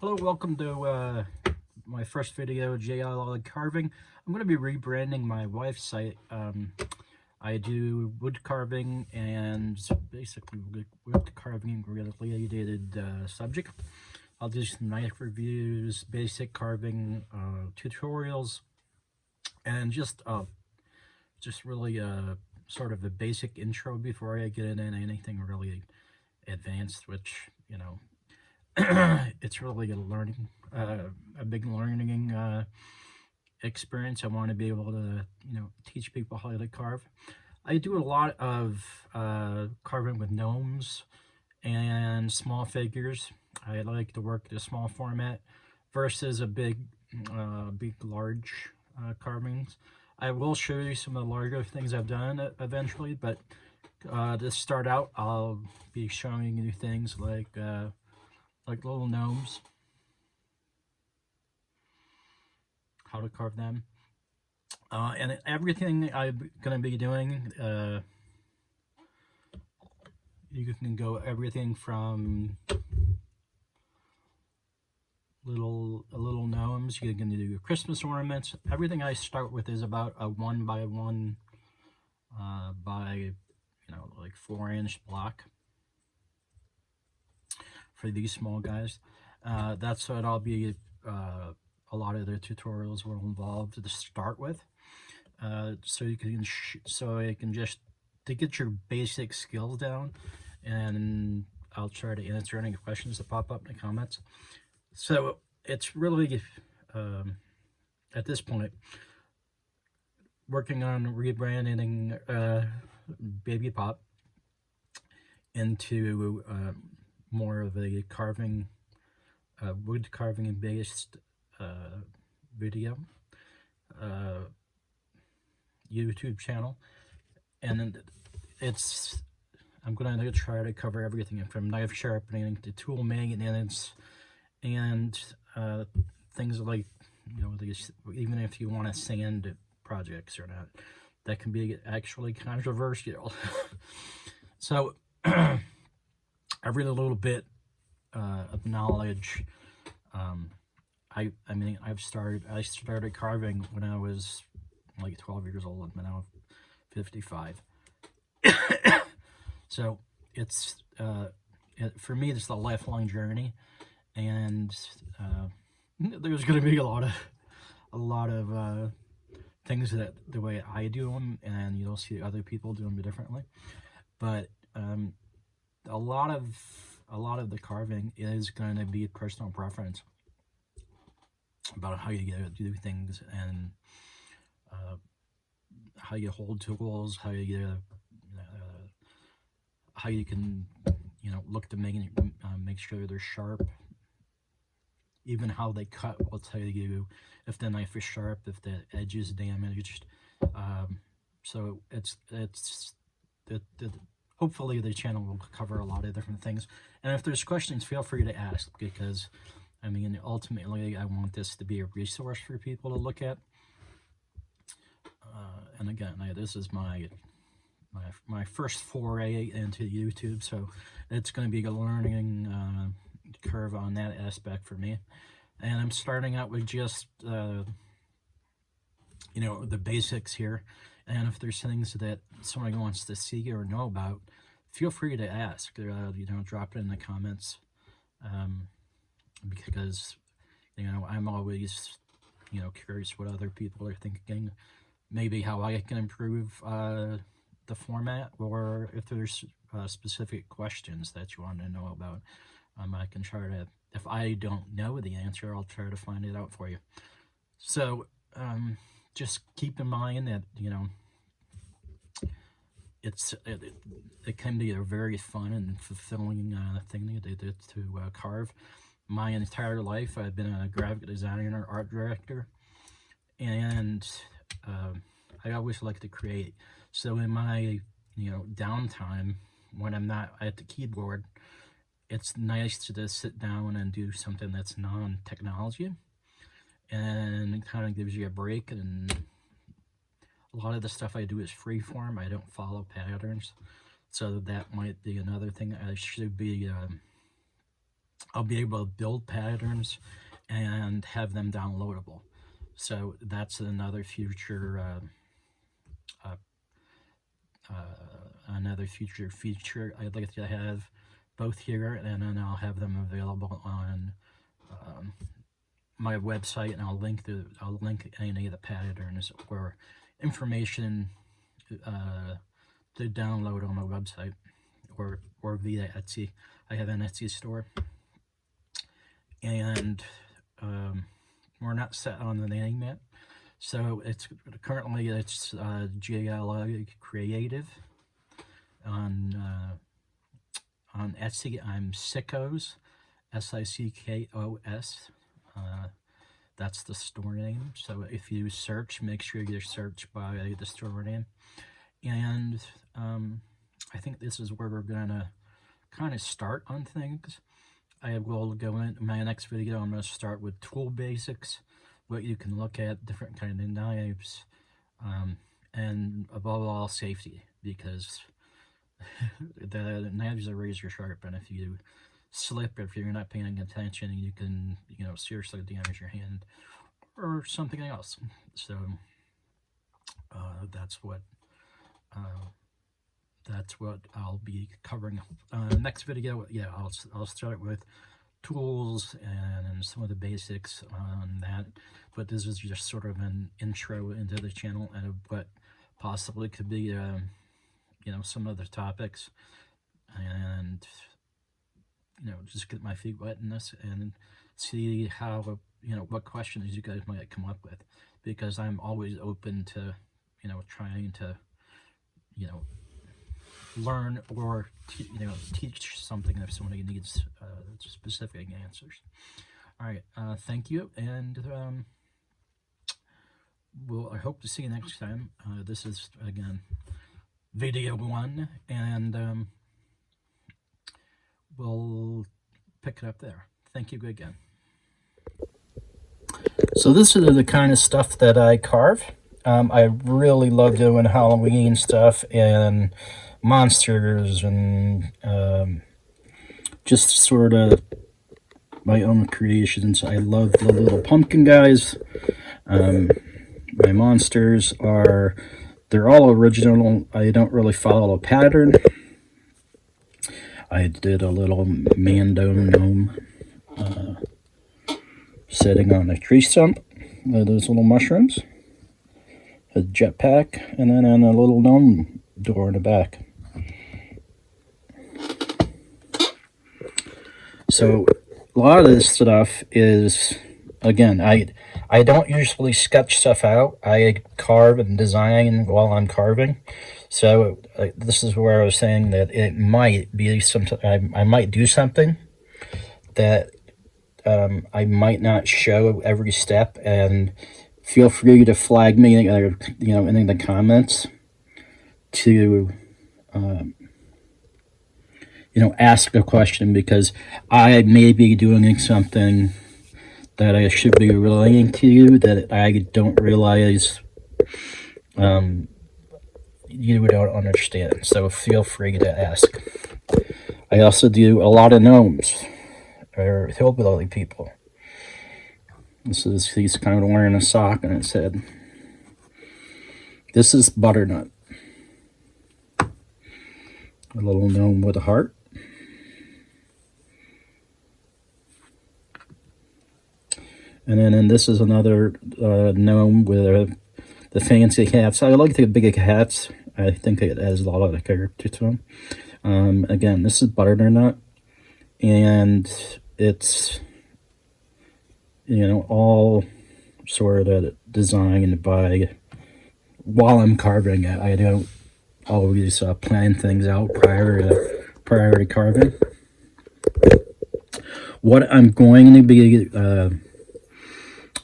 Hello, welcome to my first video, JLA Carving. I'm going to be rebranding my wife's site. I do wood carving and basically wood carving related subject. I'll do some knife reviews, basic carving tutorials, and just really sort of a basic intro before I get into anything really advanced, which, you know, it's really a big learning experience. I want to be able to, teach people how to carve. I do a lot of carving with gnomes and small figures. I like to work the small format versus a large carvings. I will show you some of the larger things I've done eventually, but to start out, I'll be showing you things like little gnomes, how to carve them. And everything I'm going to be doing, you can go everything from little gnomes, you can do Christmas ornaments. Everything I start with is about a 1x1 by like 4-inch block for these small guys. That's what I'll be a lot of the tutorials will involve to start with, so you can just to get your basic skills down, and I'll try to answer any questions that pop up in the comments. So it's really at this point working on rebranding Baby Pop into more of a wood carving based video YouTube channel, and I'm going to try to cover everything from knife sharpening to tool maintenance and things like, even if you want to sand projects or not, that can be actually controversial. So every little bit of knowledge. I started carving when I was like 12 years old, and now I'm 55. So it's for me, it's a lifelong journey, and there's going to be a lot of things that the way I do them, and you'll see other people do them differently. But a lot of the carving is going to be personal preference about how you do things, and how you hold tools, how you can look to make sure they're sharp. Even how they cut will tell you if the knife is sharp, if the edge is damaged. So hopefully the channel will cover a lot of different things. And if there's questions, feel free to ask, because ultimately I want this to be a resource for people to look at. And again, this is my first foray into YouTube, so it's going to be a learning curve on that aspect for me. And I'm starting out with just the basics here, and if there's things that somebody wants to see or know about, feel free to ask. Drop it in the comments, because I'm always curious what other people are thinking, maybe how I can improve the format, or if there's specific questions that you want to know about. I can try to, if I don't know the answer, I'll try to find it out for you. So just keep in mind that it can be a very fun and fulfilling thing to carve. My entire life I've been a graphic designer, art director, and I always like to create. So in my downtime, when I'm not at the keyboard, it's nice to just sit down and do something that's non-technology, and it kind of gives you a break. And a lot of the stuff I do is freeform. I don't follow patterns, so that might be another thing I should be I'll be able to build patterns and have them downloadable. So that's another future feature I'd like to have both here, and then I'll have them available on my website, and I'll link any of the patterns or information to download on my website or via Etsy. I have an Etsy store, and we're not set on the name yet. So currently it's JLA Creative on Etsy. I'm Sickos, Sickos. That's the store name. So if you search, make sure you search by the store name. And I think this is where we're gonna kind of start on things. I will go in my next video. I'm going to start with tool basics, what you can look at, different kind of knives, and above all, safety, because the knives are razor sharp, and if you slip, if you're not paying attention, you can, seriously damage your hand or something else. So that's what I'll be covering. Next video, yeah, I'll start with tools and some of the basics on that, but this is just sort of an intro into the channel and what possibly could be some other topics, and just get my feet wet in this and see how what questions you guys might come up with, because I'm always open to trying to learn or teach something if somebody needs specific answers. All right, thank you, and I hope to see you next time. This is again video 1, and we'll pick it up there. Thank you again. So this is the kind of stuff that I carve. I really love doing Halloween stuff and monsters and just sort of my own creations. I love the little pumpkin guys. My monsters they're all original. I don't really follow a pattern. I did a little Mando gnome sitting on a tree stump with those little mushrooms, a jetpack, and then a little gnome door in the back. So a lot of this stuff is, again, I don't usually sketch stuff out. I carve and design while I'm carving. So this is where I was saying that it might be something, I might do something that I might not show every step, and feel free to flag me or in the comments to ask a question, because I may be doing something that I should be relaying to you that I don't realize you don't understand. So feel free to ask. I also do a lot of gnomes or hillbilly people. He's kind of wearing a sock on his head. This is Butternut, a little gnome with a heart. And then this is another gnome with the fancy hats. I like the big hats. I think it adds a lot of character to them. Again, this is Butternut, and it's all sort of designed by while I'm carving it. I don't always plan things out prior to carving. What I'm going to be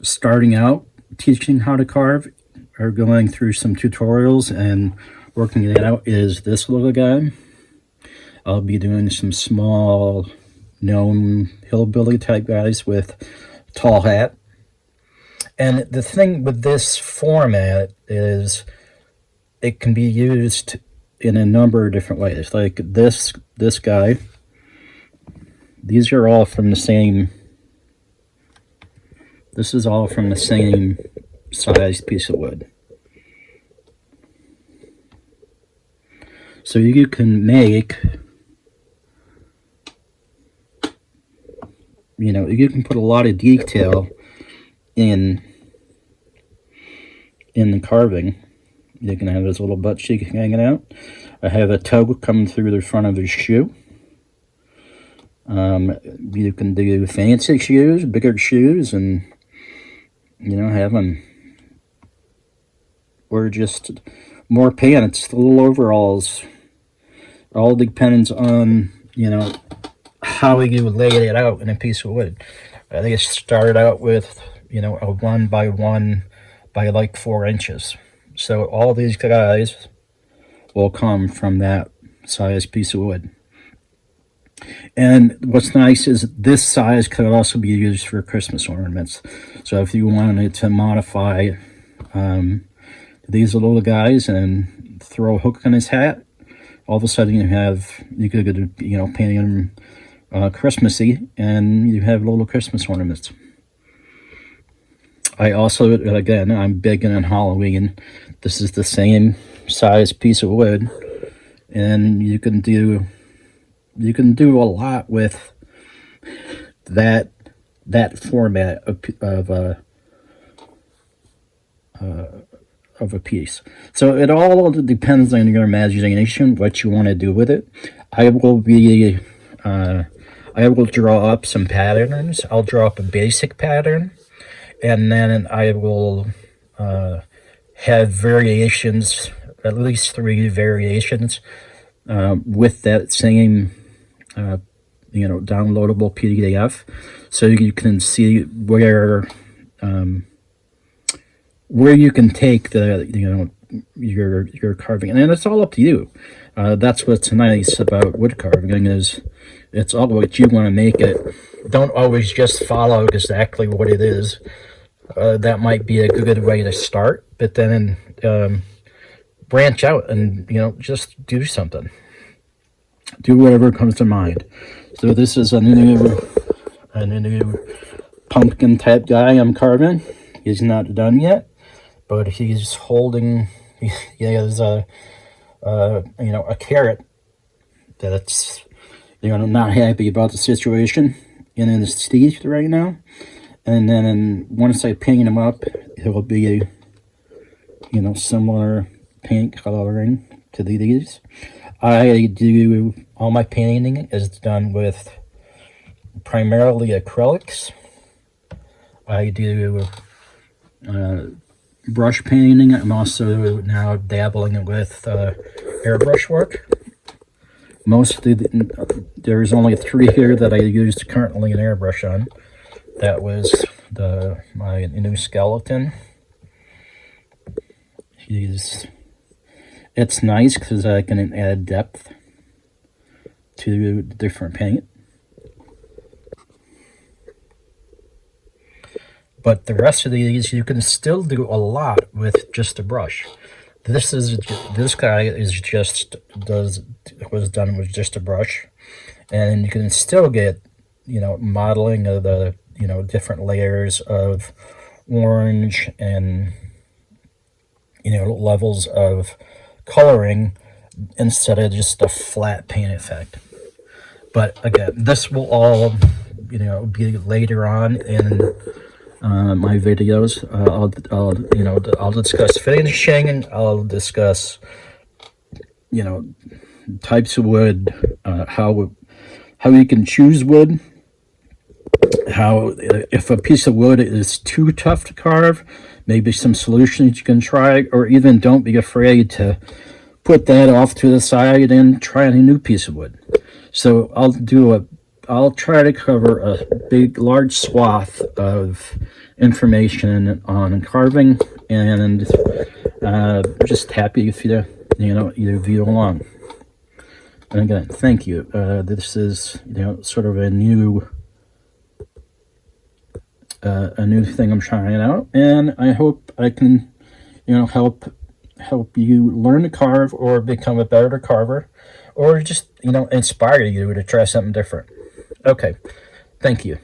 starting out teaching how to carve or going through some tutorials and working it out is this little guy. I'll be doing some small gnome hillbilly type guys with tall hat. And the thing with this format is it can be used in a number of different ways. Like this guy, These are all from the same. This is all from the same size piece of wood. So you can make, you can put a lot of detail in the carving. You can have his little butt cheek hanging out. I have a toe coming through the front of his shoe. You can do fancy shoes, bigger shoes, and have them, or just more pants, little overalls. All depends on how you lay it out in a piece of wood. I think it started out with a 1 by 1 by like 4 inches. So all these guys will come from that size piece of wood. And what's nice is this size could also be used for Christmas ornaments. So if you wanted to modify these little guys and throw a hook on his hat, all of a sudden you could paint them Christmassy, and you have little Christmas ornaments. I also, again, I'm big in Halloween. This is the same size piece of wood, and you can do a lot with that format of a piece. So it all depends on your imagination, what you want to do with it. I will draw up some patterns. I'll draw up a basic pattern, and then I will have variations, at least 3 variations, with that same downloadable PDF, so you can see where you can take the your carving, and it's all up to you. That's what's nice about wood carving, is it's all what you want to make it. Don't always just follow exactly what it is. That might be a good way to start, but then branch out and just do something. Do whatever comes to mind. So this is a new pumpkin type guy I'm carving. He's not done yet, but he's holding. He has a carrot that's not happy about the situation in his teeth right now. And then once I paint him up, it will be similar paint coloring to these. I do all my painting is done with primarily acrylics. I do brush painting. I'm also now dabbling with airbrush work. Mostly, there's only 3 here that I used currently an airbrush on. That was my new skeleton. It's nice because I can add depth to different paint. But the rest of these, you can still do a lot with just a brush. This guy was done with just a brush, and you can still get modeling of the different layers of orange and levels of coloring instead of just a flat paint effect. But again, this will all be later on in my videos. I'll discuss finishing. I'll discuss types of wood, how you can choose wood, how if a piece of wood is too tough to carve, maybe some solutions you can try, or even don't be afraid to put that off to the side and try a new piece of wood. So I'll try to cover a large swath of information on carving, and just happy if you view along. And again, thank you. This is sort of a new thing I'm trying out, and I hope I can help you learn to carve or become a better carver, or just inspire you to try something different. Okay, thank you.